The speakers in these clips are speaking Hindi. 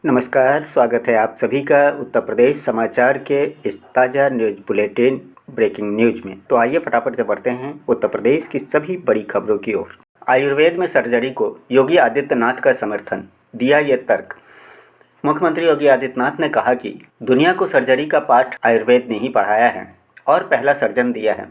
नमस्कार, स्वागत है आप सभी का उत्तर प्रदेश समाचार के इस ताज़ा न्यूज़ बुलेटिन ब्रेकिंग न्यूज़ में। तो आइए फटाफट से बढ़ते हैं उत्तर प्रदेश की सभी बड़ी खबरों की ओर। आयुर्वेद में सर्जरी को योगी आदित्यनाथ का समर्थन, दिया ये तर्क। मुख्यमंत्री योगी आदित्यनाथ ने कहा कि दुनिया को सर्जरी का पाठ आयुर्वेद ने ही पढ़ाया है और पहला सर्जन दिया है।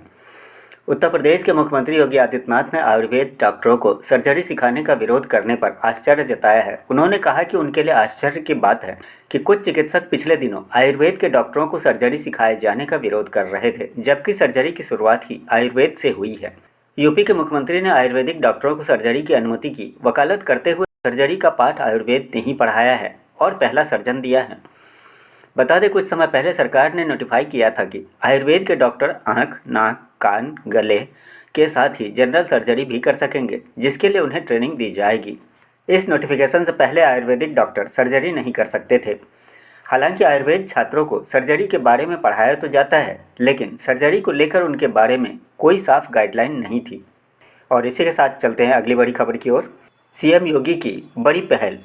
उत्तर प्रदेश के मुख्यमंत्री योगी आदित्यनाथ ने आयुर्वेद डॉक्टरों को सर्जरी सिखाने का विरोध करने पर आश्चर्य जताया है। उन्होंने कहा कि उनके लिए आश्चर्य की बात है कि कुछ चिकित्सक पिछले दिनों आयुर्वेद के डॉक्टरों को सर्जरी सिखाए जाने का विरोध कर रहे थे, जबकि सर्जरी की शुरुआत ही आयुर्वेद से हुई है। यूपी के मुख्यमंत्री ने आयुर्वेदिक डॉक्टरों को सर्जरी की अनुमति की वकालत करते हुए सर्जरी का पाठ आयुर्वेद ने ही पढ़ाया है और पहला सर्जन दिया है। बता दें, कुछ समय पहले सरकार ने नोटिफाई किया था कि आयुर्वेद के डॉक्टर आँख, नाक, कान, गले के साथ ही जनरल सर्जरी भी कर सकेंगे, जिसके लिए उन्हें ट्रेनिंग दी जाएगी। इस नोटिफिकेशन से पहले आयुर्वेदिक डॉक्टर सर्जरी नहीं कर सकते थे। हालांकि आयुर्वेद छात्रों को सर्जरी के बारे में पढ़ाया तो जाता है, लेकिन सर्जरी को लेकर उनके बारे में कोई साफ गाइडलाइन नहीं थी। और इसी के साथ चलते हैं अगली बड़ी खबर की ओर। सीएम योगी की बड़ी पहल,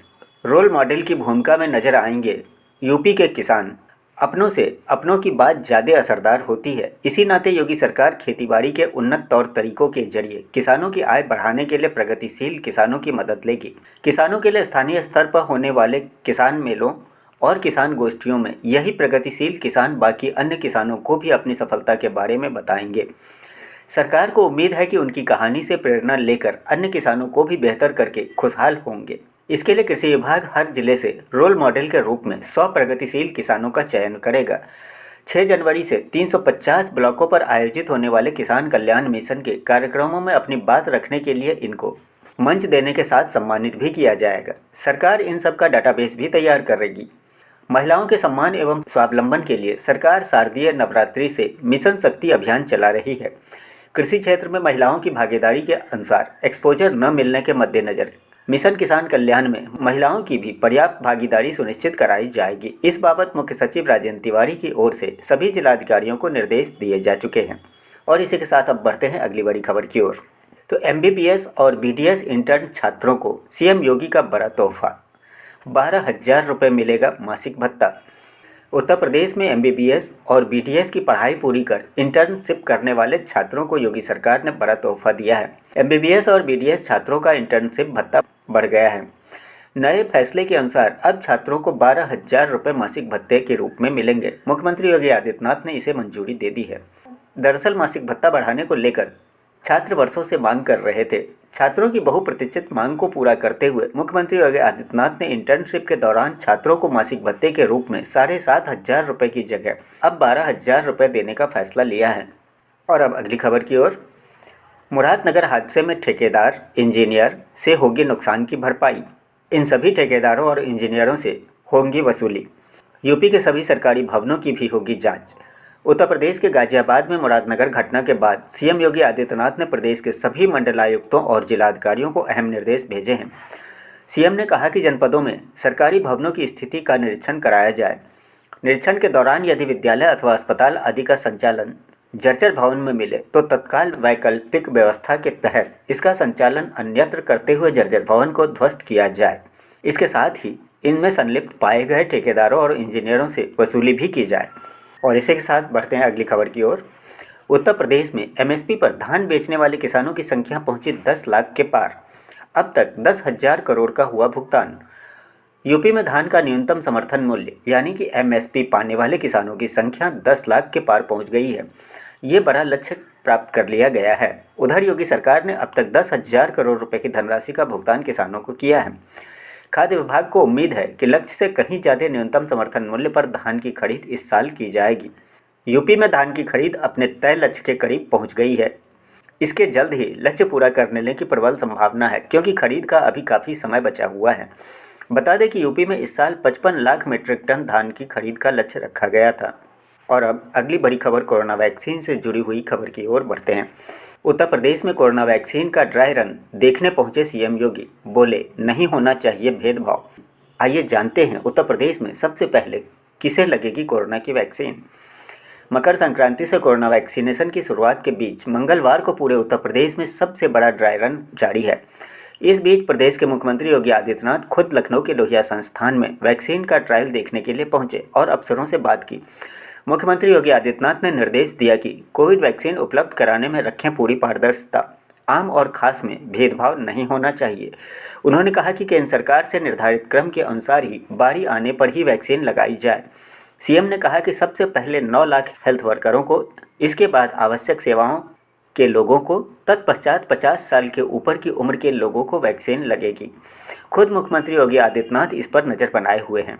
रोल मॉडल की भूमिका में नजर आएंगे यूपी के किसान। अपनों से अपनों की बात ज़्यादा असरदार होती है। इसी नाते योगी सरकार खेतीबाड़ी के उन्नत तौर तरीकों के जरिए किसानों की आय बढ़ाने के लिए प्रगतिशील किसानों की मदद लेगी। किसानों के लिए स्थानीय स्तर पर होने वाले किसान मेलों और किसान गोष्ठियों में यही प्रगतिशील किसान बाकी अन्य किसानों को भी अपनी सफलता के बारे में बताएंगे। सरकार को उम्मीद है कि उनकी कहानी से प्रेरणा लेकर अन्य किसानों को भी बेहतर करके खुशहाल होंगे। इसके लिए कृषि विभाग हर जिले से रोल मॉडल के रूप में 100 प्रगतिशील किसानों का चयन करेगा। 6 जनवरी से 350 ब्लॉकों पर आयोजित होने वाले किसान कल्याण मिशन के कार्यक्रमों में अपनी बात रखने के लिए इनको मंच देने के साथ सम्मानित भी किया जाएगा। सरकार इन सब का डाटाबेस भी तैयार करेगी। महिलाओं के सम्मान एवं स्वावलंबन के लिए सरकार शारदीय नवरात्रि से मिशन शक्ति अभियान चला रही है। कृषि क्षेत्र में महिलाओं की भागीदारी के अनुसार एक्सपोजर न मिलने के मद्देनजर मिशन किसान कल्याण में महिलाओं की भी पर्याप्त भागीदारी सुनिश्चित कराई जाएगी। इस बाबत मुख्य सचिव राजेंद्र तिवारी की ओर से सभी जिलाधिकारियों को निर्देश दिए जा चुके हैं। और इसी के साथ अब बढ़ते हैं अगली बड़ी खबर की ओर। तो एमबीबीएस और बीडीएस इंटर्न छात्रों को सीएम योगी का बड़ा तोहफा, 12,000 रुपये मिलेगा मासिक भत्ता। उत्तर प्रदेश में एमबीबीएस और बीडीएस की पढ़ाई पूरी कर इंटर्नशिप करने वाले छात्रों को योगी सरकार ने बड़ा तोहफा दिया है। एमबीबीएस और बीडीएस छात्रों का इंटर्नशिप भत्ता बढ़ गया है। नए फैसले के अनुसार अब छात्रों को 12,000 रुपये मासिक भत्ते के रूप में मिलेंगे। मुख्यमंत्री योगी आदित्यनाथ ने इसे मंजूरी दे दी है। दरअसल मासिक भत्ता बढ़ाने को लेकर छात्र वर्षों से मांग कर रहे थे। छात्रों की बहुप्रतीक्षित मांग को पूरा करते हुए मुख्यमंत्री योगी आदित्यनाथ ने इंटर्नशिप के दौरान छात्रों को मासिक भत्ते के रूप में 7,500 रुपये की जगह अब 12,000 रुपये देने का फैसला लिया है। और अब अगली खबर की ओर। मुरादनगर हादसे में ठेकेदार, इंजीनियर से होगी नुकसान की भरपाई। इन सभी ठेकेदारों और इंजीनियरों से होगी वसूली। यूपी के सभी सरकारी भवनों की भी होगी जांच। उत्तर प्रदेश के गाजियाबाद में मुरादनगर घटना के बाद सीएम योगी आदित्यनाथ ने प्रदेश के सभी मंडलायुक्तों और जिलाधिकारियों को अहम निर्देश भेजे हैं। सीएम ने कहा कि जनपदों में सरकारी भवनों की स्थिति का निरीक्षण कराया जाए। निरीक्षण के दौरान यदि विद्यालय अथवा अस्पताल आदि का संचालन जर्जर भवन में मिले तो तत्काल वैकल्पिक व्यवस्था के तहत इसका संचालन अन्यत्र करते हुए जर्जर भवन को ध्वस्त किया जाए। इसके साथ ही इनमें संलिप्त पाए गए ठेकेदारों और इंजीनियरों से वसूली भी की जाए। और इसी के साथ बढ़ते हैं अगली खबर की ओर। उत्तर प्रदेश में एमएसपी पर धान बेचने वाले किसानों की संख्या पहुंची 10 लाख के पार। अब तक 10,000 करोड़ का हुआ भुगतान। यूपी में धान का न्यूनतम समर्थन मूल्य यानी कि एमएसपी पाने वाले किसानों की संख्या 10 लाख के पार पहुंच गई है। ये बड़ा लक्ष्य प्राप्त कर लिया गया है। उधर योगी सरकार ने अब तक 10,000 करोड़ रुपए की धनराशि का भुगतान किसानों को किया है। खाद्य विभाग को उम्मीद है कि लक्ष्य से कहीं ज़्यादा न्यूनतम समर्थन मूल्य पर धान की खरीद इस साल की जाएगी। यूपी में धान की खरीद अपने तय लक्ष्य के करीब पहुंच गई है। इसके जल्द ही लक्ष्य पूरा करने की प्रबल संभावना है, क्योंकि खरीद का अभी काफ़ी समय बचा हुआ है। बता दें कि यूपी में इस साल 55 लाख मीट्रिक टन धान की खरीद का लक्ष्य रखा गया था। और अब अगली बड़ी खबर कोरोना वैक्सीन से जुड़ी हुई खबर की ओर बढ़ते हैं। उत्तर प्रदेश में कोरोना वैक्सीन का ड्राई रन देखने पहुंचे सीएम योगी, बोले नहीं होना चाहिए भेदभाव। आइए जानते हैं उत्तर प्रदेश में सबसे पहले किसे लगेगी कोरोना की वैक्सीन। मकर संक्रांति से कोरोना वैक्सीनेशन की शुरुआत के बीच मंगलवार को पूरे उत्तर प्रदेश में सबसे बड़ा ड्राई रन जारी है। इस बीच प्रदेश के मुख्यमंत्री योगी आदित्यनाथ खुद लखनऊ के लोहिया संस्थान में वैक्सीन का ट्रायल देखने के लिए पहुंचे और अफसरों से बात की। मुख्यमंत्री योगी आदित्यनाथ ने निर्देश दिया कि कोविड वैक्सीन उपलब्ध कराने में रखें पूरी पारदर्शिता, आम और खास में भेदभाव नहीं होना चाहिए। उन्होंने कहा कि केंद्र सरकार से निर्धारित क्रम के अनुसार ही बारी आने पर ही वैक्सीन लगाई जाए। सीएम ने कहा कि सबसे पहले 9 लाख हेल्थ वर्करों को, इसके बाद आवश्यक सेवाओं के लोगों को, तत्पश्चात 50 साल के ऊपर की उम्र के लोगों को वैक्सीन लगेगी। खुद मुख्यमंत्री योगी आदित्यनाथ इस पर नज़र बनाए हुए हैं।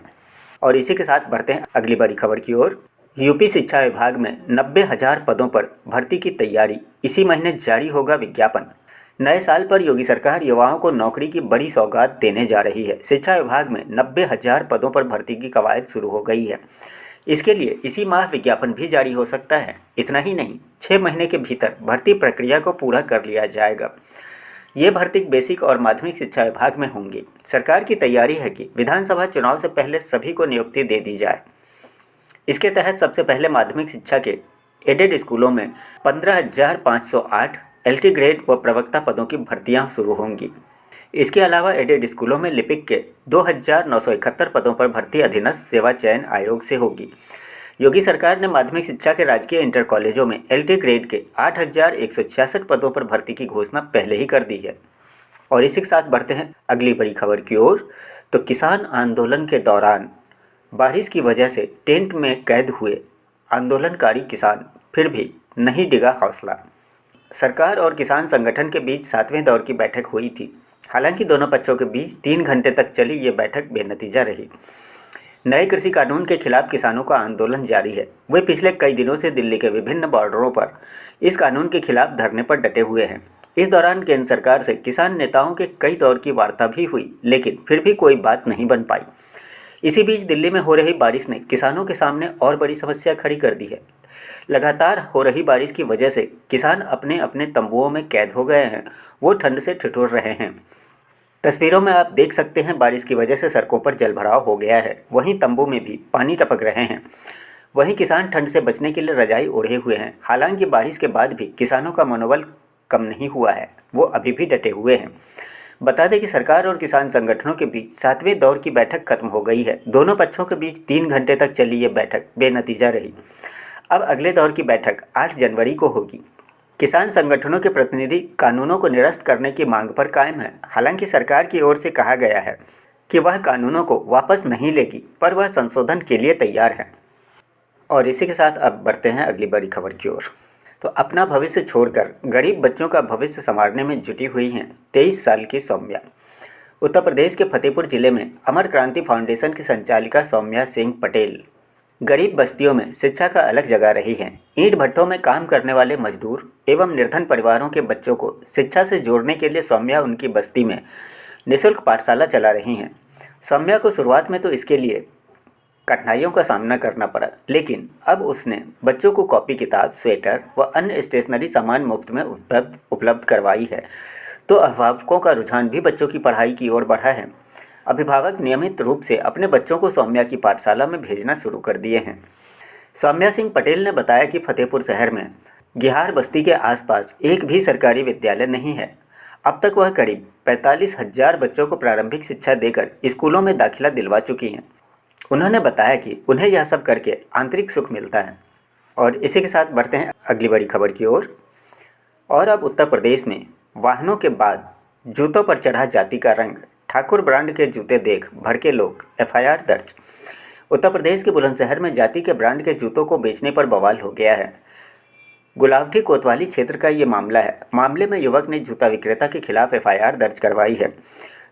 और इसी के साथ बढ़ते हैं अगली बड़ी खबर की ओर। यूपी शिक्षा विभाग में 90,000 पदों पर भर्ती की तैयारी, इसी महीने जारी होगा विज्ञापन। नए साल पर योगी सरकार युवाओं को नौकरी की बड़ी सौगात देने जा रही है। शिक्षा विभाग में 90,000 पदों पर भर्ती की कवायद शुरू हो गई है। इसके लिए इसी माह विज्ञापन भी जारी हो सकता है। इतना ही नहीं, 6 महीने के भीतर भर्ती प्रक्रिया को पूरा कर लिया जाएगा। ये भर्ती बेसिक और माध्यमिक शिक्षा विभाग में होंगी। सरकार की तैयारी है कि विधानसभा चुनाव से पहले सभी को नियुक्ति दे दी जाए। इसके तहत सबसे पहले माध्यमिक शिक्षा के एडेड स्कूलों में 15,508 एलटी ग्रेड व प्रवक्ता पदों की भर्तियां शुरू होंगी। इसके अलावा एडेड स्कूलों में लिपिक के 2,971 पदों पर भर्ती अधीनस्थ सेवा चयन आयोग से होगी। योगी सरकार ने माध्यमिक शिक्षा के राजकीय इंटर कॉलेजों में एलटी ग्रेड के 8,166 पदों पर भर्ती की घोषणा पहले ही कर दी है। और इसी के साथ बढ़ते हैं अगली बड़ी खबर की ओर। तो किसान आंदोलन के दौरान बारिश की वजह से टेंट में कैद हुए आंदोलनकारी किसान फिर भी नहीं डिगा हौसला। सरकार और किसान संगठन के बीच 7वें दौर की बैठक हुई थी। हालांकि दोनों पक्षों के बीच 3 घंटे तक चली ये बैठक बेनतीजा रही। नए कृषि कानून के खिलाफ किसानों का आंदोलन जारी है। वे पिछले कई दिनों से दिल्ली के विभिन्न बॉर्डरों पर इस कानून के खिलाफ धरने पर डटे हुए हैं। इस दौरान केंद्र सरकार से किसान नेताओं के कई दौर की वार्ता भी हुई, लेकिन फिर भी कोई बात नहीं बन पाई। इसी बीच दिल्ली में हो रही बारिश ने किसानों के सामने और बड़ी समस्या खड़ी कर दी है। लगातार हो रही बारिश की वजह से किसान अपने अपने तंबुओं में कैद हो गए हैं। वो ठंड से ठिठुर रहे हैं। तस्वीरों में आप देख सकते हैं, बारिश की वजह से सड़कों पर जलभराव हो गया है। वहीं तंबू में भी पानी टपक रहे हैं। वहीं किसान ठंड से बचने के लिए रजाई ओढ़े हुए हैं। हालांकि बारिश के बाद भी किसानों का मनोबल कम नहीं हुआ है, वो अभी भी डटे हुए हैं। बता दें कि सरकार और किसान संगठनों के बीच 7वें दौर की बैठक खत्म हो गई है। दोनों पक्षों के बीच 3 घंटे तक चली ये बैठक बेनतीजा रही। अब अगले दौर की बैठक 8 जनवरी को होगी। किसान संगठनों के प्रतिनिधि कानूनों को निरस्त करने की मांग पर कायम है। हालांकि सरकार की ओर से कहा गया है कि वह कानूनों को वापस नहीं लेगी, पर वह संशोधन के लिए तैयार है। और इसी के साथ अब बढ़ते हैं अगली बड़ी खबर की ओर। तो अपना भविष्य छोड़कर गरीब बच्चों का भविष्य संवारने में जुटी हुई हैं 23 साल की सौम्या। उत्तर प्रदेश के फतेहपुर जिले में अमर क्रांति फाउंडेशन की संचालिका सौम्या सिंह पटेल गरीब बस्तियों में शिक्षा का अलग जगह रही हैं। ईंट भट्ठों में काम करने वाले मजदूर एवं निर्धन परिवारों के बच्चों को शिक्षा से जोड़ने के लिए सौम्या उनकी बस्ती में निःशुल्क पाठशाला चला रही हैं। सौम्या को शुरुआत में तो इसके लिए कठिनाइयों का सामना करना पड़ा, लेकिन अब उसने बच्चों को कॉपी किताब, स्वेटर व अन्य स्टेशनरी सामान मुफ्त में उपलब्ध करवाई है। तो अभिभावकों का रुझान भी बच्चों की पढ़ाई की ओर बढ़ा है। अभिभावक नियमित रूप से अपने बच्चों को सौम्या की पाठशाला में भेजना शुरू कर दिए हैं। सौम्या सिंह पटेल ने बताया कि फतेहपुर शहर में गिहार बस्ती के आसपास एक भी सरकारी विद्यालय नहीं है। अब तक वह करीब 45,000 बच्चों को प्रारंभिक शिक्षा देकर स्कूलों में दाखिला दिलवा चुकी हैं। उन्होंने बताया कि उन्हें यह सब करके आंतरिक सुख मिलता है। और इसी के साथ बढ़ते हैं अगली बड़ी खबर की ओर। और अब उत्तर प्रदेश में वाहनों के बाद जूतों पर चढ़ा जाति का रंग। ठाकुर ब्रांड के जूते देख भड़के लोग, एफआईआर दर्ज। उत्तर प्रदेश के बुलंदशहर में जाति के ब्रांड के जूतों को बेचने पर बवाल हो गया है। गुलावटी कोतवाली क्षेत्र का ये मामला है। मामले में युवक ने जूता विक्रेता के खिलाफ एफआईआर दर्ज करवाई है।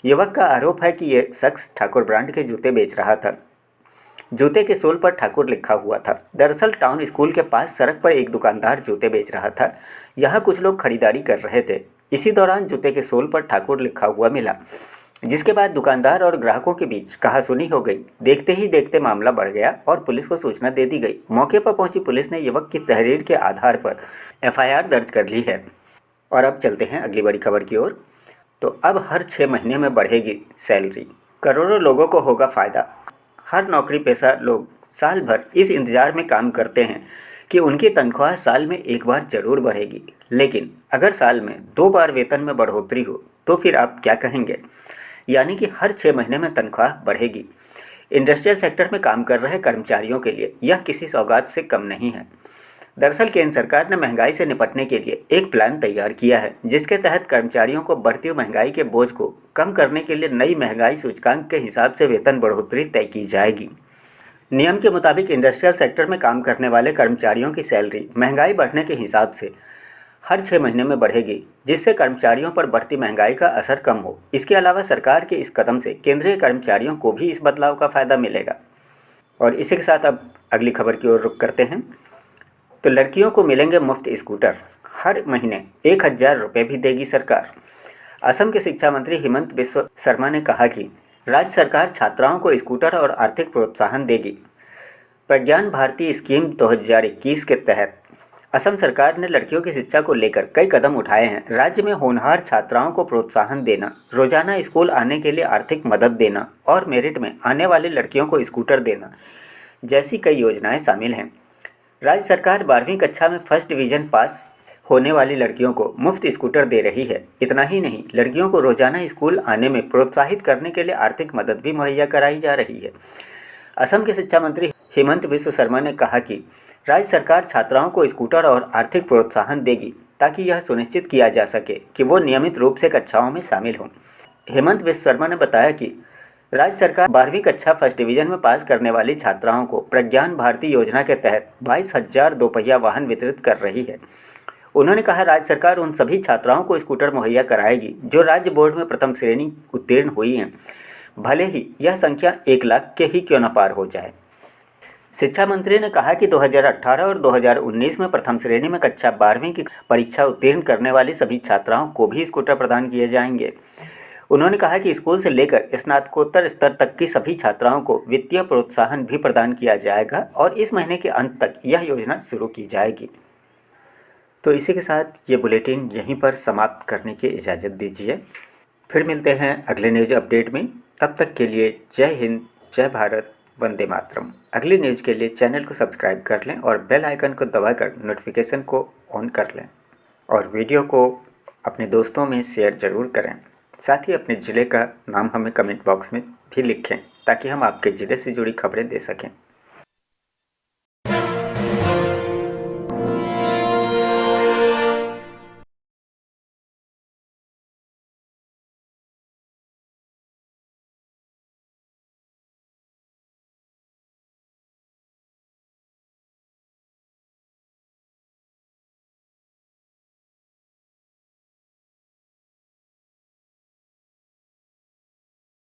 युवक का आरोप है कि ये शख्स ठाकुर ब्रांड के जूते बेच रहा था। जूते के सोल पर ठाकुर लिखा हुआ था। दरअसल टाउन स्कूल के पास सड़क पर एक दुकानदार जूते बेच रहा था। यहाँ कुछ लोग खरीदारी कर रहे थे। इसी दौरान जूते के सोल पर ठाकुर लिखा हुआ मिला, जिसके बाद दुकानदार और ग्राहकों के बीच कहासुनी हो गई। देखते ही देखते मामला बढ़ गया और पुलिस को सूचना दे दी गई। मौके पर पहुंची पुलिस ने युवक की तहरीर के आधार पर एफआईआर दर्ज कर ली है। और अब चलते हैं अगली बड़ी खबर की ओर। तो अब हर 6 महीने में बढ़ेगी सैलरी, करोड़ों लोगों को होगा फ़ायदा। हर नौकरी पेशा लोग साल भर इस इंतज़ार में काम करते हैं कि उनकी तनख्वाह साल में एक बार ज़रूर बढ़ेगी। लेकिन अगर साल में 2 बार वेतन में बढ़ोतरी हो तो फिर आप क्या कहेंगे? यानी कि हर 6 महीने में तनख्वाह बढ़ेगी। इंडस्ट्रियल सेक्टर में काम कर रहे कर्मचारियों के लिए यह किसी सौगात से कम नहीं है। दरअसल केंद्र सरकार ने महंगाई से निपटने के लिए एक प्लान तैयार किया है, जिसके तहत कर्मचारियों को बढ़ती हुई महंगाई के बोझ को कम करने के लिए नई महंगाई सूचकांक के हिसाब से वेतन बढ़ोतरी तय की जाएगी। नियम के मुताबिक इंडस्ट्रियल सेक्टर में काम करने वाले कर्मचारियों की सैलरी महंगाई बढ़ने के हिसाब से हर 6 महीने में बढ़ेगी, जिससे कर्मचारियों पर बढ़ती महंगाई का असर कम हो। इसके अलावा सरकार के इस कदम से केंद्रीय कर्मचारियों को भी इस बदलाव का फ़ायदा मिलेगा। और इसी के साथ अब अगली खबर की ओर रुख करते हैं। तो लड़कियों को मिलेंगे मुफ्त स्कूटर, हर महीने 1000 रुपये भी देगी सरकार। असम के शिक्षा मंत्री हिमंत बिस्वा शर्मा ने कहा कि राज्य सरकार छात्राओं को स्कूटर और आर्थिक प्रोत्साहन देगी। प्रज्ञान भारती स्कीम 2021 के तहत असम सरकार ने लड़कियों की शिक्षा को लेकर कई कदम उठाए हैं। राज्य में होनहार छात्राओं को प्रोत्साहन देना, रोजाना स्कूल आने के लिए आर्थिक मदद देना और मेरिट में आने वाली लड़कियों को स्कूटर देना जैसी कई योजनाएं शामिल हैं। राज्य सरकार 12वीं कक्षा में फर्स्ट डिवीज़न पास होने वाली लड़कियों को मुफ्त स्कूटर दे रही है। इतना ही नहीं, लड़कियों को रोजाना स्कूल आने में प्रोत्साहित करने के लिए आर्थिक मदद भी मुहैया कराई जा रही है। असम के शिक्षा मंत्री हिमंत बिस्वा शर्मा ने कहा कि राज्य सरकार छात्राओं को स्कूटर और आर्थिक प्रोत्साहन देगी, ताकि यह सुनिश्चित किया जा सके कि वो नियमित रूप से कक्षाओं में शामिल हों। हिमंत बिस्वा शर्मा ने बताया कि राज्य सरकार 12वीं कक्षा फर्स्ट डिवीज़न में पास करने वाली छात्राओं को प्रज्ञान भारती योजना के तहत 22,000 दोपहिया वाहन वितरित कर रही है। उन्होंने कहा, राज्य सरकार उन सभी छात्राओं को स्कूटर मुहैया कराएगी जो राज्य बोर्ड में प्रथम श्रेणी उत्तीर्ण हुई हैं, भले ही यह संख्या 1 लाख के ही क्यों न पार हो जाए। शिक्षा मंत्री ने कहा कि 2018 और 2019 में प्रथम श्रेणी में कक्षा 12वीं की परीक्षा उत्तीर्ण करने वाली सभी छात्राओं को भी स्कूटर प्रदान किए जाएंगे। उन्होंने कहा कि स्कूल से लेकर स्नातकोत्तर स्तर तक की सभी छात्राओं को वित्तीय प्रोत्साहन भी प्रदान किया जाएगा और इस महीने के अंत तक यह योजना शुरू की जाएगी। तो इसी के साथ ये बुलेटिन यहीं पर समाप्त करने की इजाज़त दीजिए। फिर मिलते हैं अगले न्यूज़ अपडेट में। तब तक के लिए जय हिंद, जय भारत, वंदे मातरम। अगली न्यूज़ के लिए चैनल को सब्सक्राइब कर लें और बेल आइकन को दबाकर नोटिफिकेशन को ऑन कर लें और वीडियो को अपने दोस्तों में शेयर ज़रूर करें। साथ ही अपने ज़िले का नाम हमें कमेंट बॉक्स में भी लिखें, ताकि हम आपके ज़िले से जुड़ी खबरें दे सकें।